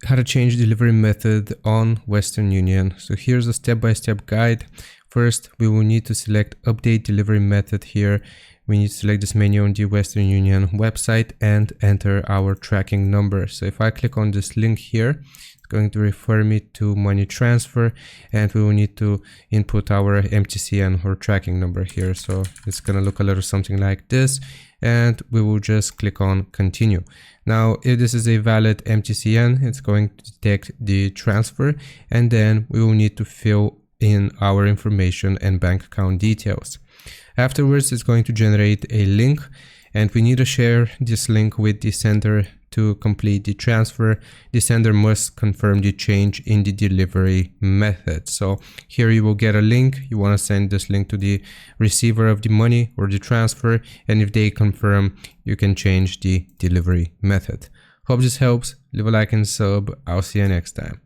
how to change delivery method on Western Union. So here's a step-by-step guide. First, we will need to select update delivery method here. We need to select this menu on the Western Union website and enter our tracking number. So if I click on this link here, it's going to refer me to money transfer, and we will need to input our MTCN or tracking number here. So it's going to look a little something like this, and we will just click on continue. Now, if this is a valid MTCN, it's going to detect the transfer, and then we will need to fill in our information and bank account details. Afterwards, it's going to generate a link, and we need to share this link with the sender to complete the transfer. The sender must confirm the change in the delivery method. So here you will get a link. You want to send this link to the receiver of the money or the transfer, and if they confirm, you can change the delivery method. Hope this helps. Leave a like and sub. I'll see you next time.